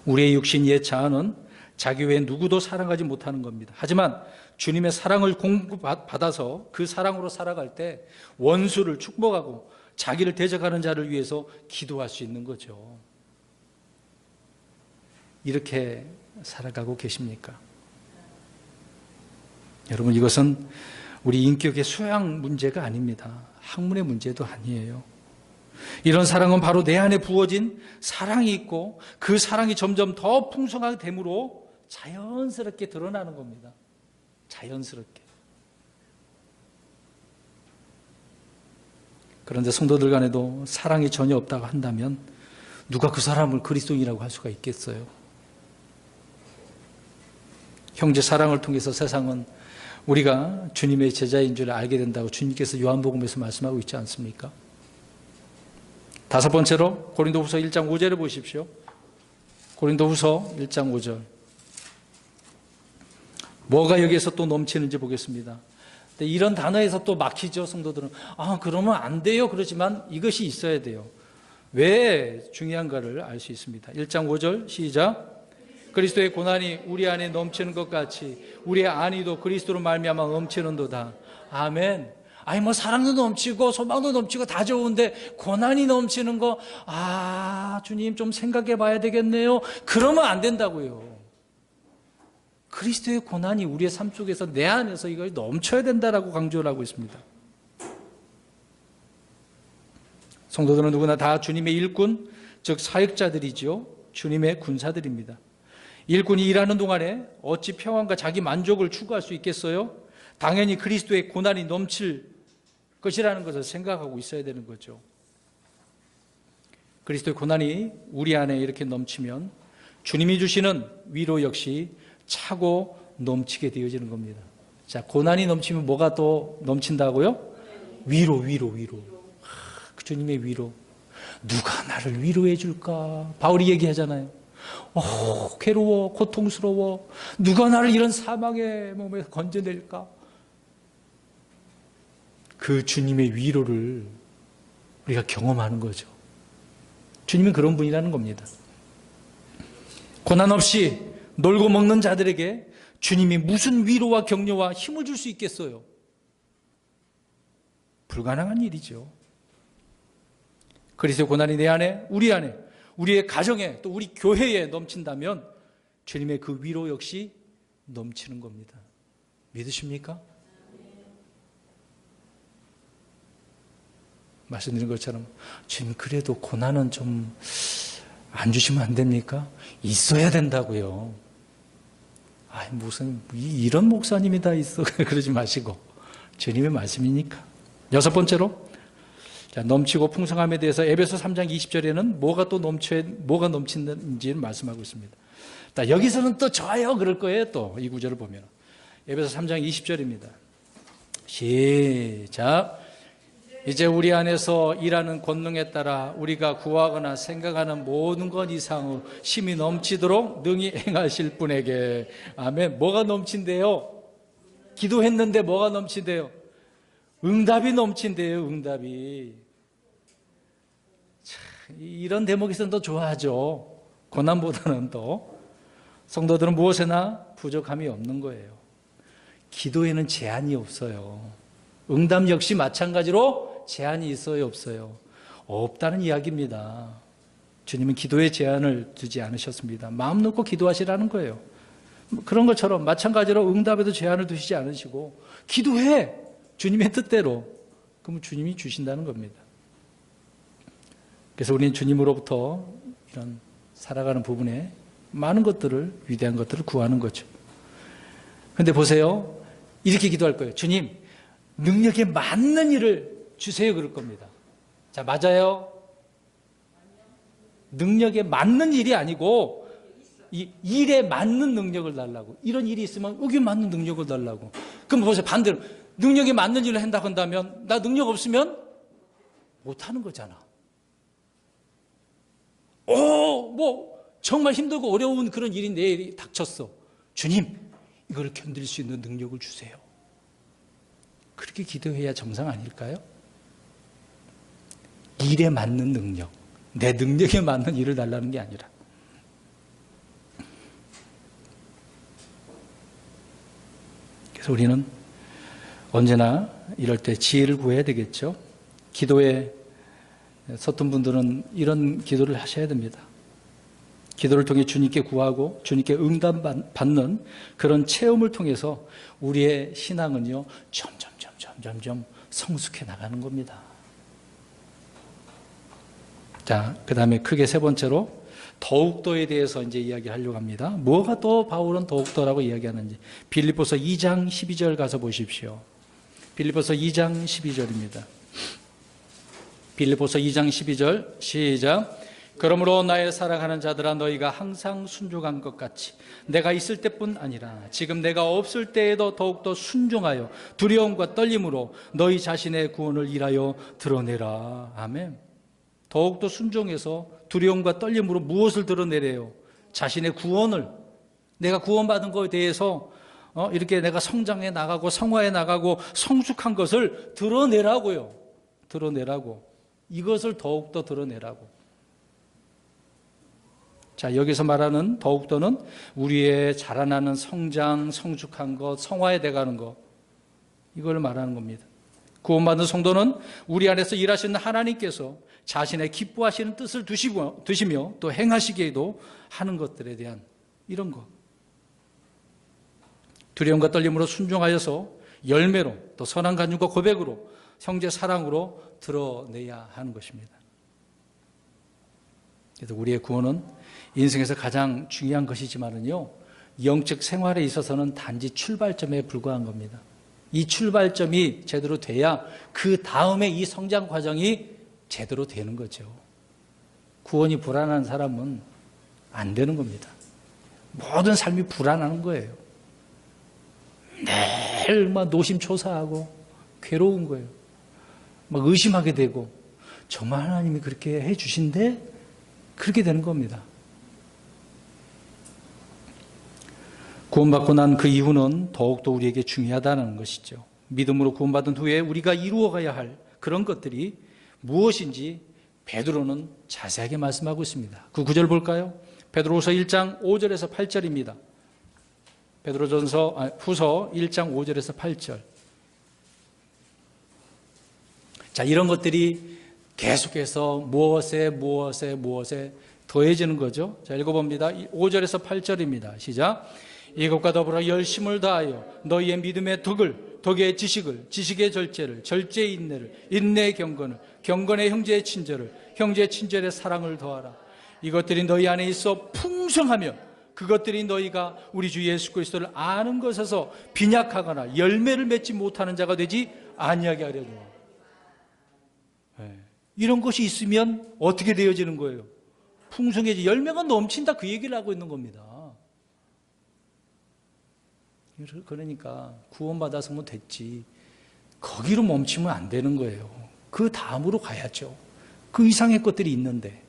우리의 육신 옛 자아는 자기 외에 누구도 사랑하지 못하는 겁니다. 하지만 주님의 사랑을 공급받아서 그 사랑으로 살아갈 때 원수를 축복하고 자기를 대적하는 자를 위해서 기도할 수 있는 거죠. 이렇게 살아가고 계십니까? 여러분, 이것은 우리 인격의 소양 문제가 아닙니다. 학문의 문제도 아니에요. 이런 사랑은 바로 내 안에 부어진 사랑이 있고 그 사랑이 점점 더 풍성하게 됨으로 자연스럽게 드러나는 겁니다. 자연스럽게. 그런데 성도들 간에도 사랑이 전혀 없다고 한다면 누가 그 사람을 그리스도인이라고 할 수가 있겠어요? 형제 사랑을 통해서 세상은 우리가 주님의 제자인 줄 알게 된다고 주님께서 요한복음에서 말씀하고 있지 않습니까? 다섯 번째로 고린도후서 1장 5절을 보십시오. 고린도후서 1장 5절. 뭐가 여기에서 또 넘치는지 보겠습니다. 근데 이런 단어에서 또 막히죠, 성도들은. 그러면 안 돼요. 그렇지만 이것이 있어야 돼요. 왜 중요한가를 알 수 있습니다. 1장 5절 시작. 그리스도의 고난이 우리 안에 넘치는 것 같이 우리의 안위도 그리스도로 말미암아 넘치는도다. 아멘. 아니 뭐 사랑도 넘치고 소망도 넘치고 다 좋은데 고난이 넘치는 거, 주님 좀 생각해 봐야 되겠네요. 그러면 안 된다고요. 그리스도의 고난이 우리의 삶 속에서 내 안에서 이걸 넘쳐야 된다라고 강조를 하고 있습니다. 성도들은 누구나 다 주님의 일꾼, 즉 사역자들이죠. 주님의 군사들입니다. 일꾼이 일하는 동안에 어찌 평안과 자기 만족을 추구할 수 있겠어요? 당연히 그리스도의 고난이 넘칠 것이라는 것을 생각하고 있어야 되는 거죠. 그리스도의 고난이 우리 안에 이렇게 넘치면 주님이 주시는 위로 역시 차고 넘치게 되어지는 겁니다. 자, 고난이 넘치면 뭐가 또 넘친다고요? 위로. 그 주님의 위로. 누가 나를 위로해 줄까? 바울이 얘기하잖아요. 괴로워, 고통스러워. 누가 나를 이런 사망의 몸에서 건져낼까? 그 주님의 위로를 우리가 경험하는 거죠. 주님은 그런 분이라는 겁니다. 고난 없이 놀고 먹는 자들에게 주님이 무슨 위로와 격려와 힘을 줄 수 있겠어요? 불가능한 일이죠. 그리스도의 고난이 내 안에, 우리 안에, 우리의 가정에, 또 우리 교회에 넘친다면 주님의 그 위로 역시 넘치는 겁니다. 믿으십니까? 말씀드린 것처럼 주님 그래도 고난은 좀 안 주시면 안 됩니까? 있어야 된다고요. 무슨 이런 목사님이 다 있어. 그러지 마시고 주님의 말씀이니까. 여섯 번째로, 넘치고 풍성함에 대해서 에베소 3장 20절에는 뭐가 넘친는지를 말씀하고 있습니다. 여기서는 또 좋아요 그럴 거예요. 또 이 구절을 보면 에베소 3장 20절입니다. 시작. 이제 우리 안에서 일하는 권능에 따라 우리가 구하거나 생각하는 모든 것 이상으로 힘이 넘치도록 능히 행하실 분에게. 아멘. 뭐가 넘친대요? 기도했는데 뭐가 넘친대요? 응답이 넘친대요. 응답이. 이런 대목에서는 더 좋아하죠. 고난보다는 더. 성도들은 무엇에나 부족함이 없는 거예요. 기도에는 제한이 없어요. 응답 역시 마찬가지로 제한이 있어요, 없어요? 없다는 이야기입니다. 주님은 기도에 제한을 두지 않으셨습니다. 마음 놓고 기도하시라는 거예요. 그런 것처럼 마찬가지로 응답에도 제한을 두시지 않으시고 기도해! 주님의 뜻대로. 그러면 주님이 주신다는 겁니다. 그래서 우리는 주님으로부터 이런 살아가는 부분에 많은 것들을, 위대한 것들을 구하는 거죠. 그런데 보세요. 이렇게 기도할 거예요. 주님, 능력에 맞는 일을 주세요. 그럴 겁니다. 자, 맞아요? 능력에 맞는 일이 아니고 이 일에 맞는 능력을 달라고. 이런 일이 있으면 여기 맞는 능력을 달라고. 그럼 보세요. 반대로 능력에 맞는 일을 한다고 한다면 나 능력 없으면 못하는 거잖아. 정말 힘들고 어려운 그런 일이 내일이 닥쳤어. 주님, 이걸 견딜 수 있는 능력을 주세요. 그렇게 기도해야 정상 아닐까요? 일에 맞는 능력, 내 능력에 맞는 일을 달라는 게 아니라. 그래서 우리는 언제나 이럴 때 지혜를 구해야 되겠죠. 기도에 서툰 분들은 이런 기도를 하셔야 됩니다. 기도를 통해 주님께 구하고 주님께 응답받는 그런 체험을 통해서 우리의 신앙은요, 점점 성숙해 나가는 겁니다. 자, 그 다음에 크게 세 번째로 더욱더에 대해서 이제 이야기하려고 합니다. 뭐가 또 바울은 더욱더라고 이야기하는지. 빌립보서 2장 12절 가서 보십시오. 빌립보서 2장 12절입니다. 빌립보서 2장 12절 시작. 그러므로 나의 사랑하는 자들아 너희가 항상 순종한 것 같이 내가 있을 때뿐 아니라 지금 내가 없을 때에도 더욱더 순종하여 두려움과 떨림으로 너희 자신의 구원을 일하여 드러내라. 아멘. 더욱더 순종해서 두려움과 떨림으로 무엇을 드러내래요? 자신의 구원을, 내가 구원받은 것에 대해서 이렇게 내가 성장해 나가고 성화해 나가고 성숙한 것을 드러내라고요. 드러내라고. 이것을 더욱더 드러내라고. 자, 여기서 말하는 더욱더는 우리의 자라나는 성장, 성숙한 것, 성화해 돼가는 것, 이걸 말하는 겁니다. 구원받은 성도는 우리 안에서 일하시는 하나님께서 자신의 기뻐하시는 뜻을 두시며 또 행하시기에도 하는 것들에 대한 이런 것. 두려움과 떨림으로 순종하여서 열매로 또 선한 간증과 고백으로 형제 사랑으로 드러내야 하는 것입니다. 그래서 우리의 구원은 인생에서 가장 중요한 것이지만은요, 영적 생활에 있어서는 단지 출발점에 불과한 겁니다. 이 출발점이 제대로 돼야 그 다음에 이 성장 과정이 제대로 되는 거죠. 구원이 불안한 사람은 안 되는 겁니다. 모든 삶이 불안한 거예요. 매일 막 노심초사하고 괴로운 거예요. 막 의심하게 되고, 정말 하나님이 그렇게 해 주신대? 그렇게 되는 겁니다. 구원받고 난 그 이후는 더욱더 우리에게 중요하다는 것이죠. 믿음으로 구원받은 후에 우리가 이루어가야 할 그런 것들이 무엇인지 베드로는 자세하게 말씀하고 있습니다. 그 구절 볼까요? 베드로후서 1장 5절에서 8절입니다. 후서 1장 5절에서 8절. 자, 이런 것들이 계속해서 무엇에 더해지는 거죠. 자, 읽어봅니다. 5절에서 8절입니다. 시작. 이것과 더불어 열심을 다하여 너희의 믿음의 덕을, 덕의 지식을, 지식의 절제를, 절제의 인내를, 인내의 경건을, 경건의 형제의 친절을, 형제의 친절의 사랑을 더하라. 이것들이 너희 안에 있어 풍성하며 그것들이 너희가 우리 주 예수 그리스도를 아는 것에서 빈약하거나 열매를 맺지 못하는 자가 되지 아니하게 하려고. 이런 것이 있으면 어떻게 되어지는 거예요? 풍성해지, 열매가 넘친다, 그 얘기를 하고 있는 겁니다. 그러니까 구원받아서면 됐지, 거기로 멈추면 안 되는 거예요. 그 다음으로 가야죠. 그 이상의 것들이 있는데,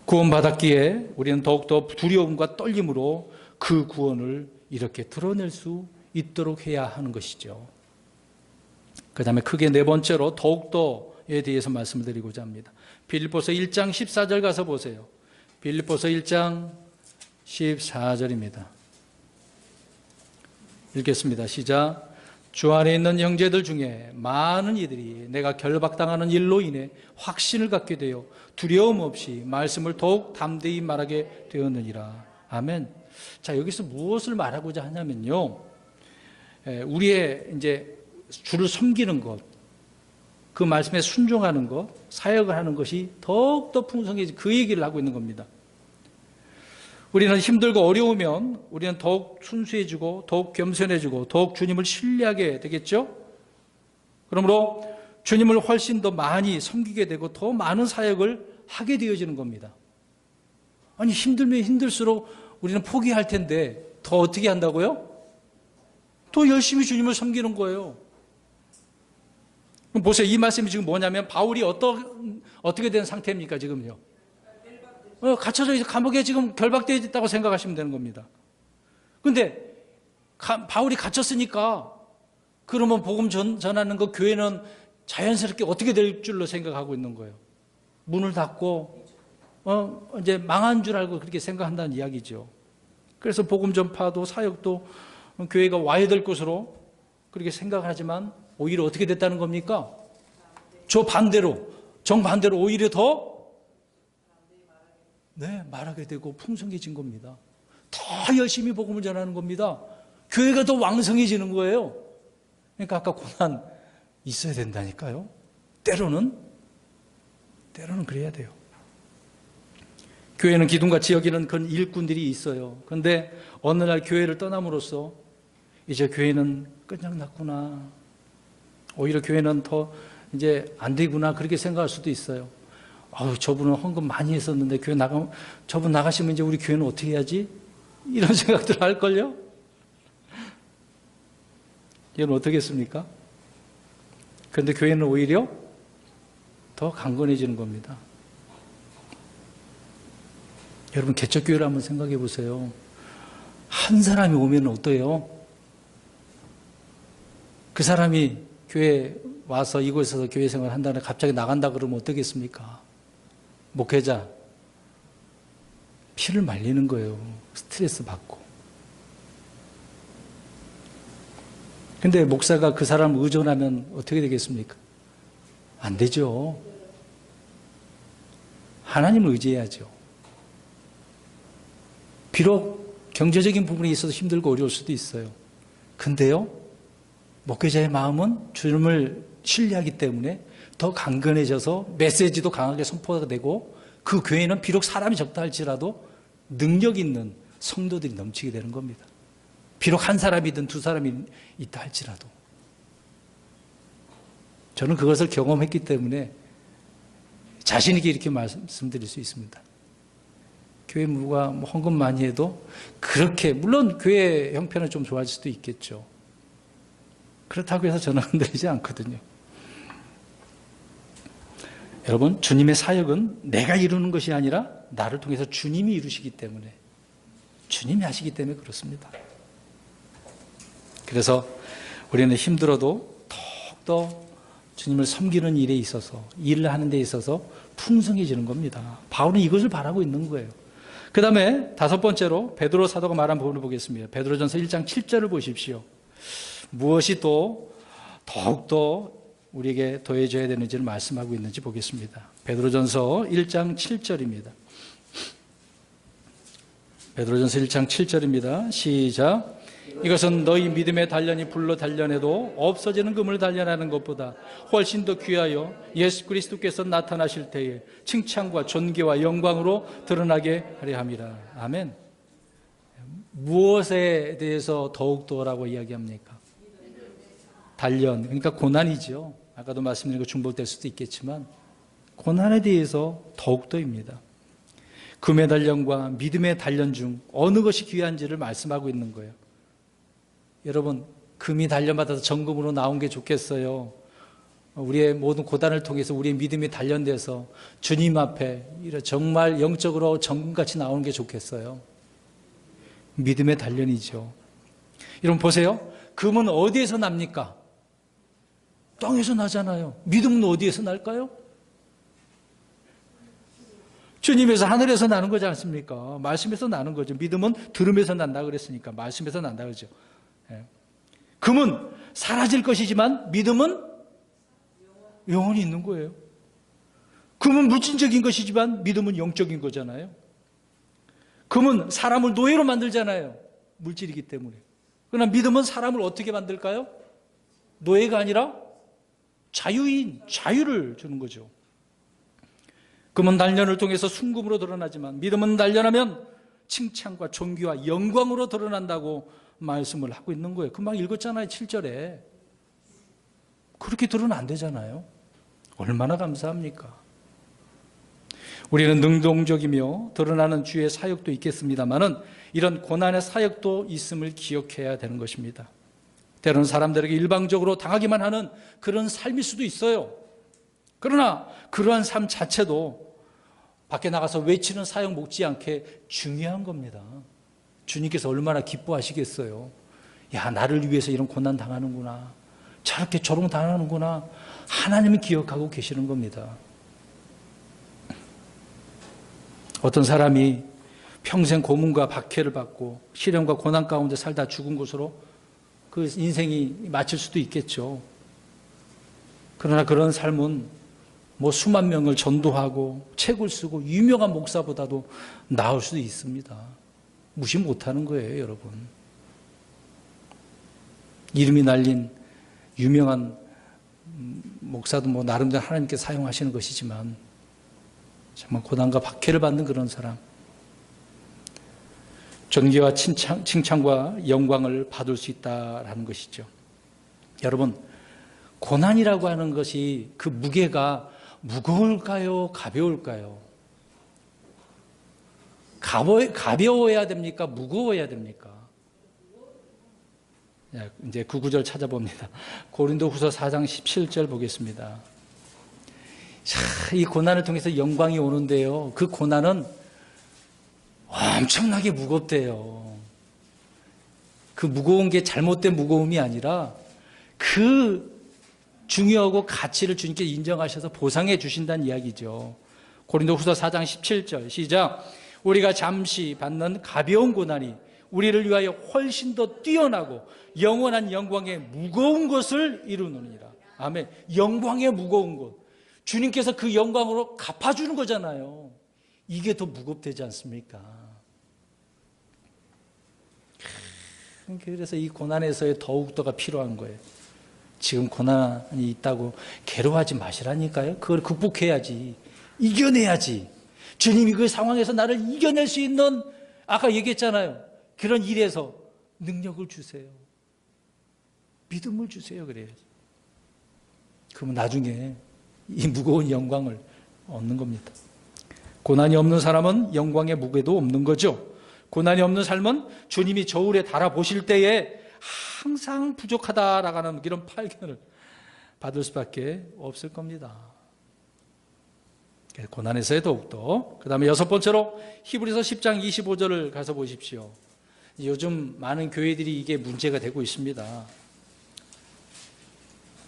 구원받았기에 우리는 더욱더 두려움과 떨림으로 그 구원을 이렇게 드러낼 수 있도록 해야 하는 것이죠. 그 다음에 크게 네 번째로 더욱더에 대해서 말씀을 드리고자 합니다. 빌립보서 1장 14절 가서 보세요. 빌립보서 1장 14절입니다. 읽겠습니다. 시작. 주 안에 있는 형제들 중에 많은 이들이 내가 결박당하는 일로 인해 확신을 갖게 되어 두려움 없이 말씀을 더욱 담대히 말하게 되었느니라. 아멘. 자, 여기서 무엇을 말하고자 하냐면요, 우리의 이제 주를 섬기는 것, 그 말씀에 순종하는 것, 사역을 하는 것이 더욱더 풍성해지, 그 얘기를 하고 있는 겁니다. 우리는 힘들고 어려우면 우리는 더욱 순수해지고 더욱 겸손해지고 더욱 주님을 신뢰하게 되겠죠. 그러므로 주님을 훨씬 더 많이 섬기게 되고 더 많은 사역을 하게 되어지는 겁니다. 아니, 힘들면 힘들수록 우리는 포기할 텐데 더 어떻게 한다고요? 더 열심히 주님을 섬기는 거예요. 그럼 보세요. 이 말씀이 지금 뭐냐면 바울이 어떻게 된 상태입니까 지금요? 갇혀져 있어, 감옥에 지금 결박되어 있다고 생각하시면 되는 겁니다. 그런데 바울이 갇혔으니까 그러면 복음 전하는 그 교회는 자연스럽게 어떻게 될 줄로 생각하고 있는 거예요. 문을 닫고 이제 망한 줄 알고 그렇게 생각한다는 이야기죠. 그래서 복음 전파도 사역도 교회가 와야 될 곳으로 그렇게 생각하지만 오히려 어떻게 됐다는 겁니까? 정반대로 오히려 더 말하게 되고 풍성해진 겁니다. 더 열심히 복음을 전하는 겁니다. 교회가 더 왕성해지는 거예요. 그러니까 아까 고난 있어야 된다니까요. 때로는 그래야 돼요. 교회는 기둥같이 여기는 그런 일꾼들이 있어요. 그런데 어느 날 교회를 떠남으로써 이제 교회는 끝장났구나, 오히려 교회는 더 이제 안 되구나, 그렇게 생각할 수도 있어요. 저분은 헌금 많이 했었는데 저분 나가시면 이제 우리 교회는 어떻게 해야지? 이런 생각들 할걸요? 여러분 어떻게 했습니까? 그런데 교회는 오히려 더 강건해지는 겁니다. 여러분 개척교회를 한번 생각해 보세요. 한 사람이 오면 어때요? 그 사람이 교회 와서 이곳에서 교회 생활을 한다는데 갑자기 나간다 그러면 어떻겠습니까? 목회자 피를 말리는 거예요. 스트레스 받고. 근데 목사가 그 사람을 의존하면 어떻게 되겠습니까? 안 되죠. 하나님을 의지해야죠. 비록 경제적인 부분에 있어서 힘들고 어려울 수도 있어요. 근데요, 목회자의 마음은 주님을 신뢰하기 때문에 더 강건해져서 메시지도 강하게 선포가 되고, 그 교회는 비록 사람이 적다 할지라도 능력 있는 성도들이 넘치게 되는 겁니다. 비록 한 사람이든 두 사람이 있다 할지라도. 저는 그것을 경험했기 때문에 자신 있게 이렇게 말씀드릴 수 있습니다. 교회 누가 헌금 많이 해도 그렇게, 물론 교회 형편은 좀 좋아질 수도 있겠죠. 그렇다고 해서 저는 흔들리지 않거든요. 여러분, 주님의 사역은 내가 이루는 것이 아니라 나를 통해서 주님이 이루시기 때문에, 주님이 하시기 때문에 그렇습니다. 그래서 우리는 힘들어도 더욱더 주님을 섬기는 일에 있어서, 일을 하는 데 있어서 풍성해지는 겁니다. 바울은 이것을 바라고 있는 거예요. 그 다음에 다섯 번째로 베드로 사도가 말한 부분을 보겠습니다. 베드로전서 1장 7절을 보십시오. 무엇이 또 더욱더 우리에게 더해져야 되는지를 말씀하고 있는지 보겠습니다. 베드로전서 1장 7절입니다. 베드로전서 1장 7절입니다. 시작. 이것은 너희 믿음의 단련이 불로 단련해도 없어지는 금을 단련하는 것보다 훨씬 더 귀하여 예수 그리스도께서 나타나실 때에 칭찬과 존귀와 영광으로 드러나게 하려 함이라. 아멘. 무엇에 대해서 더욱더라고 이야기합니까? 단련, 그러니까 고난이죠. 아까도 말씀드린 거 중복될 수도 있겠지만 고난에 대해서 더욱더입니다. 금의 단련과 믿음의 단련 중 어느 것이 귀한지를 말씀하고 있는 거예요. 여러분, 금이 단련받아서 정금으로 나온 게 좋겠어요? 우리의 모든 고단을 통해서 우리의 믿음이 단련돼서 주님 앞에 정말 영적으로 정금같이 나오는 게 좋겠어요? 믿음의 단련이죠. 여러분 보세요. 금은 어디에서 납니까? 땅에서 나잖아요. 믿음은 어디에서 날까요? 주님에서, 하늘에서 나는 거지 않습니까? 말씀에서 나는 거죠. 믿음은 들음에서 난다 그랬으니까 말씀에서 난다 그러죠. 금은 사라질 것이지만 믿음은 영원히 있는 거예요. 금은 물질적인 것이지만 믿음은 영적인 거잖아요. 금은 사람을 노예로 만들잖아요. 물질이기 때문에. 그러나 믿음은 사람을 어떻게 만들까요? 노예가 아니라 자유인, 자유를 주는 거죠. 금은 단련을 통해서 순금으로 드러나지만 믿음은 단련하면 칭찬과 존귀와 영광으로 드러난다고 말씀을 하고 있는 거예요. 금방 읽었잖아요. 7절에. 그렇게 들으면 안 되잖아요. 얼마나 감사합니까? 우리는 능동적이며 드러나는 주의 사역도 있겠습니다만은 이런 고난의 사역도 있음을 기억해야 되는 것입니다. 때로는 사람들에게 일방적으로 당하기만 하는 그런 삶일 수도 있어요. 그러나 그러한 삶 자체도 밖에 나가서 외치는 사역 못지않게 중요한 겁니다. 주님께서 얼마나 기뻐하시겠어요. 야, 나를 위해서 이런 고난 당하는구나, 저렇게 조롱 당하는구나, 하나님은 기억하고 계시는 겁니다. 어떤 사람이 평생 고문과 박해를 받고 시련과 고난 가운데 살다 죽은 것으로 그 인생이 마칠 수도 있겠죠. 그러나 그런 삶은 뭐 수만 명을 전도하고 책을 쓰고 유명한 목사보다도 나을 수도 있습니다. 무시 못하는 거예요, 여러분. 이름이 날린 유명한 목사도 뭐 나름대로 하나님께 사용하시는 것이지만 정말 고난과 박해를 받는 그런 사람, 존귀와 칭찬과 영광을 받을 수 있다라는 것이죠. 여러분, 고난이라고 하는 것이 그 무게가 무거울까요? 가벼울까요? 가벼워야 됩니까? 무거워야 됩니까? 이제 그 구절 찾아봅니다. 고린도후서 4장 17절 보겠습니다. 이 고난을 통해서 영광이 오는데요, 그 고난은 엄청나게 무겁대요. 그 무거운 게 잘못된 무거움이 아니라 그 중요하고 가치를 주님께 인정하셔서 보상해 주신다는 이야기죠. 고린도후서 4장 17절 시작. 우리가 잠시 받는 가벼운 고난이 우리를 위하여 훨씬 더 뛰어나고 영원한 영광의 무거운 것을 이루느니라. 아멘. 영광의 무거운 것. 주님께서 그 영광으로 갚아주는 거잖아요. 이게 더 무겁되지 않습니까? 그래서 이 고난에서의 더욱더가 필요한 거예요. 지금 고난이 있다고 괴로워하지 마시라니까요. 그걸 극복해야지. 이겨내야지. 주님이 그 상황에서 나를 이겨낼 수 있는, 아까 얘기했잖아요. 그런 일에서 능력을 주세요. 믿음을 주세요. 그래야지. 그러면 나중에 이 무거운 영광을 얻는 겁니다. 고난이 없는 사람은 영광의 무게도 없는 거죠. 고난이 없는 삶은 주님이 저울에 달아보실 때에 항상 부족하다라고 하는 이런 발견을 받을 수밖에 없을 겁니다. 고난에서의 더욱더. 그 다음에 여섯 번째로 히브리서 10장 25절을 가서 보십시오. 요즘 많은 교회들이 이게 문제가 되고 있습니다.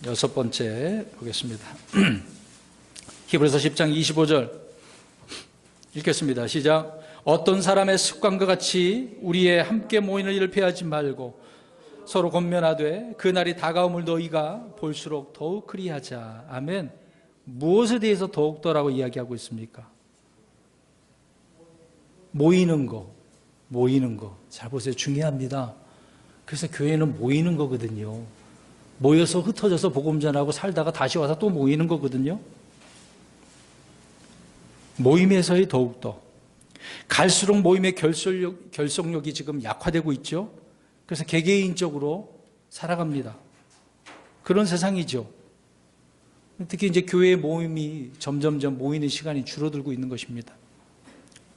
여섯 번째 보겠습니다. 히브리서 10장 25절 읽겠습니다. 시작. 어떤 사람의 습관과 같이 우리의 함께 모이는 일을 피하지 말고 서로 권면하되 그날이 다가옴을 너희가 볼수록 더욱 그리하자. 아멘. 무엇에 대해서 더욱더라고 이야기하고 있습니까? 모이는 거. 잘 보세요. 중요합니다. 그래서 교회는 모이는 거거든요. 모여서 흩어져서 복음 전하고 살다가 다시 와서 또 모이는 거거든요. 모임에서의 더욱더. 갈수록 모임의 결속력이 지금 약화되고 있죠. 그래서 개개인적으로 살아갑니다. 그런 세상이죠. 특히 이제 교회의 모임이 점점점 모이는 시간이 줄어들고 있는 것입니다.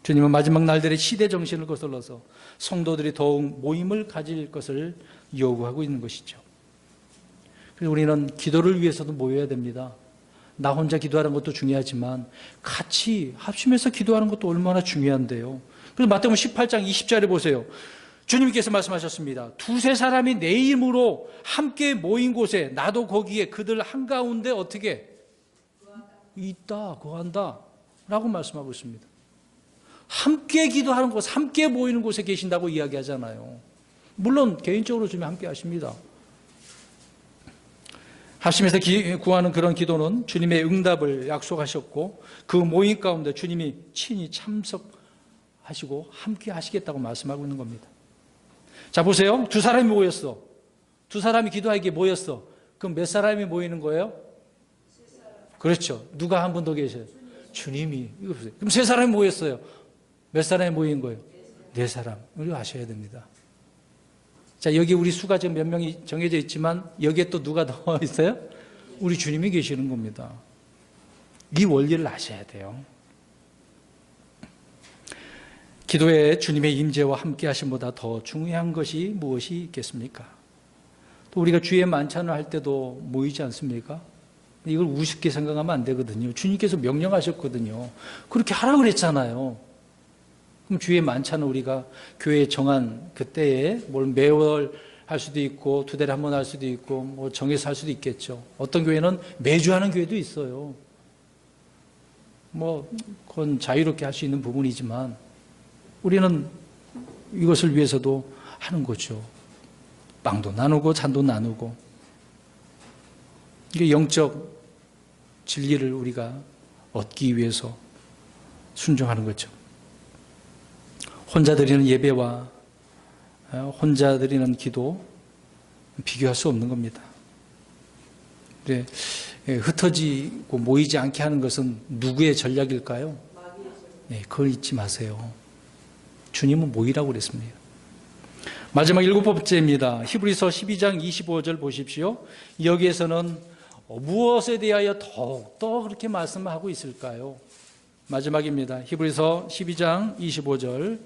주님은 마지막 날들의 시대 정신을 거슬러서 성도들이 더욱 모임을 가질 것을 요구하고 있는 것이죠. 그래서 우리는 기도를 위해서도 모여야 됩니다. 나 혼자 기도하는 것도 중요하지만 같이 합심해서 기도하는 것도 얼마나 중요한데요. 그래서 마태복음 18장 20절에 보세요. 주님께서 말씀하셨습니다. 두세 사람이 내 이름으로 함께 모인 곳에 나도 거기에 그들 한가운데 어떻게 있다, 거한다 라고 말씀하고 있습니다. 함께 기도하는 곳, 함께 모이는 곳에 계신다고 이야기하잖아요. 물론 개인적으로 주님 함께 하십니다. 합심해서 구하는 그런 기도는 주님의 응답을 약속하셨고 그 모임 가운데 주님이 친히 참석하시고 함께 하시겠다고 말씀하고 있는 겁니다. 자, 보세요. 두 사람이 모였어. 두 사람이 기도하기에 모였어. 그럼 몇 사람이 모이는 거예요? 그렇죠. 누가 한 분 더 계셔요? 주님이. 이거 보세요. 그럼 세 사람이 모였어요. 몇 사람이 모인 거예요? 네 사람. 우리가 아셔야 됩니다. 자, 여기 우리 수가 지금 몇 명이 정해져 있지만 여기에 또 누가 더 있어요? 우리 주님이 계시는 겁니다. 이 원리를 아셔야 돼요. 기도에 주님의 임재와 함께 하심보다 더 중요한 것이 무엇이 있겠습니까? 또 우리가 주의 만찬을 할 때도 모이지 않습니까? 이걸 우습게 생각하면 안 되거든요. 주님께서 명령하셨거든요. 그렇게 하라고 그랬잖아요. 그럼 주의 만찬은 우리가 교회에 정한 그때에 뭘 매월 할 수도 있고 두 달에 한 번 할 수도 있고 뭐 정해서 할 수도 있겠죠. 어떤 교회는 매주 하는 교회도 있어요. 뭐 그건 자유롭게 할 수 있는 부분이지만 우리는 이것을 위해서도 하는 거죠. 빵도 나누고 잔도 나누고 이게 영적 진리를 우리가 얻기 위해서 순종하는 거죠. 혼자 드리는 예배와 혼자 드리는 기도 비교할 수 없는 겁니다. 네, 흩어지고 모이지 않게 하는 것은 누구의 전략일까요? 네, 그걸 잊지 마세요. 주님은 모이라고 그랬습니다. 마지막 일곱 번째입니다. 히브리서 12장 25절 보십시오. 여기에서는 무엇에 대하여 더욱더 그렇게 말씀하고 있을까요? 마지막입니다. 히브리서 12장 25절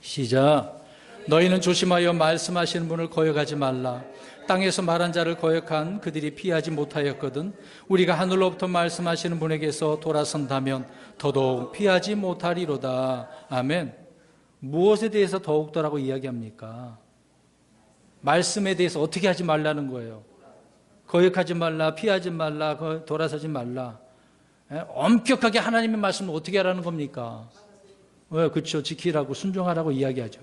시작. 너희는 조심하여 말씀하시는 분을 거역하지 말라. 땅에서 말한 자를 거역한 그들이 피하지 못하였거든 우리가 하늘로부터 말씀하시는 분에게서 돌아선다면 더더욱 피하지 못하리로다. 아멘. 무엇에 대해서 더욱더라고 이야기합니까? 말씀에 대해서 어떻게 하지 말라는 거예요? 거역하지 말라, 피하지 말라, 돌아서지 말라. 엄격하게 하나님의 말씀을 어떻게 하라는 겁니까? 그렇죠. 지키라고 순종하라고 이야기하죠.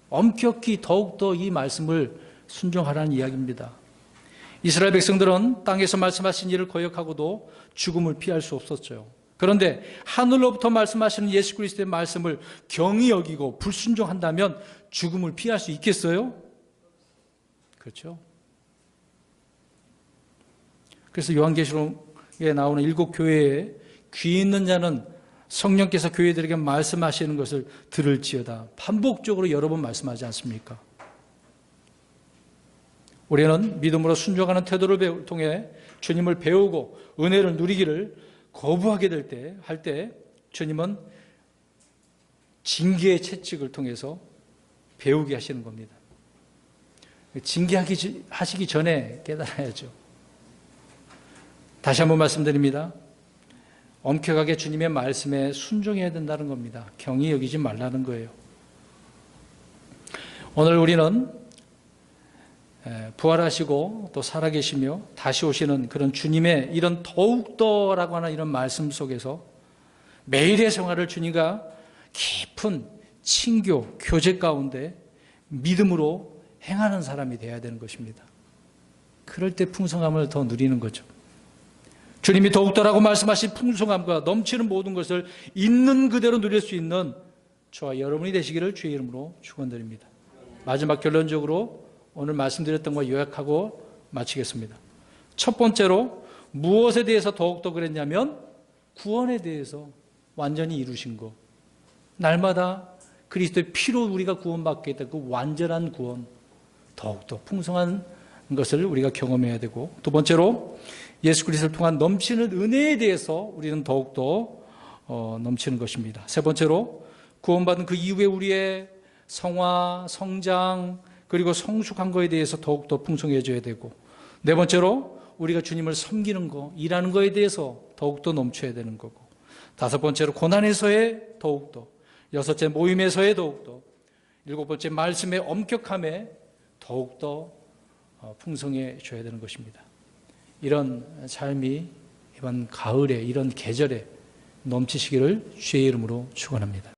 엄격히 더욱더 이 말씀을 순종하라는 이야기입니다. 이스라엘 백성들은 땅에서 말씀하신 일을 거역하고도 죽음을 피할 수 없었죠. 그런데 하늘로부터 말씀하시는 예수 그리스도의 말씀을 경히 여기고 불순종한다면 죽음을 피할 수 있겠어요? 그렇죠. 그래서 요한계시록에 나오는 7 교회에 귀 있는 자는 성령께서 교회들에게 말씀하시는 것을 들을지어다. 반복적으로 여러 번 말씀하지 않습니까? 우리는 믿음으로 순종하는 태도를 통해 주님을 배우고 은혜를 누리기를 거부하게 할 때 주님은 징계의 채찍을 통해서 배우게 하시는 겁니다. 징계하시기 전에 깨달아야죠. 다시 한번 말씀드립니다. 엄격하게 주님의 말씀에 순종해야 된다는 겁니다. 경히 여기지 말라는 거예요. 오늘 우리는 부활하시고 또 살아계시며 다시 오시는 그런 주님의 이런 더욱더라고 하는 이런 말씀 속에서 매일의 생활을 주님과 깊은 친교, 교제 가운데 믿음으로 행하는 사람이 되어야 되는 것입니다. 그럴 때 풍성함을 더 누리는 거죠. 주님이 더욱더라고 말씀하신 풍성함과 넘치는 모든 것을 있는 그대로 누릴 수 있는 저와 여러분이 되시기를 주의 이름으로 축원드립니다. 마지막 결론적으로 오늘 말씀드렸던 거 요약하고 마치겠습니다. 첫 번째로 무엇에 대해서 더욱더 그랬냐면 구원에 대해서 완전히 이루신 것. 날마다 그리스도의 피로 우리가 구원받게 된 그 완전한 구원, 더욱더 풍성한 것을 우리가 경험해야 되고, 두 번째로 예수 그리스도를 통한 넘치는 은혜에 대해서 우리는 더욱더 넘치는 것입니다. 세 번째로 구원받은 그 이후에 우리의 성화, 성장, 그리고 성숙한 것에 대해서 더욱더 풍성해져야 되고, 네 번째로 우리가 주님을 섬기는 것, 일하는 것에 대해서 더욱더 넘쳐야 되는 거고, 다섯 번째로 고난에서의 더욱더, 여섯째 모임에서의 더욱더, 일곱 번째 말씀의 엄격함에 더욱더 풍성해져야 되는 것입니다. 이런 삶이 이번 가을에, 이런 계절에 넘치시기를 주의 이름으로 축원합니다.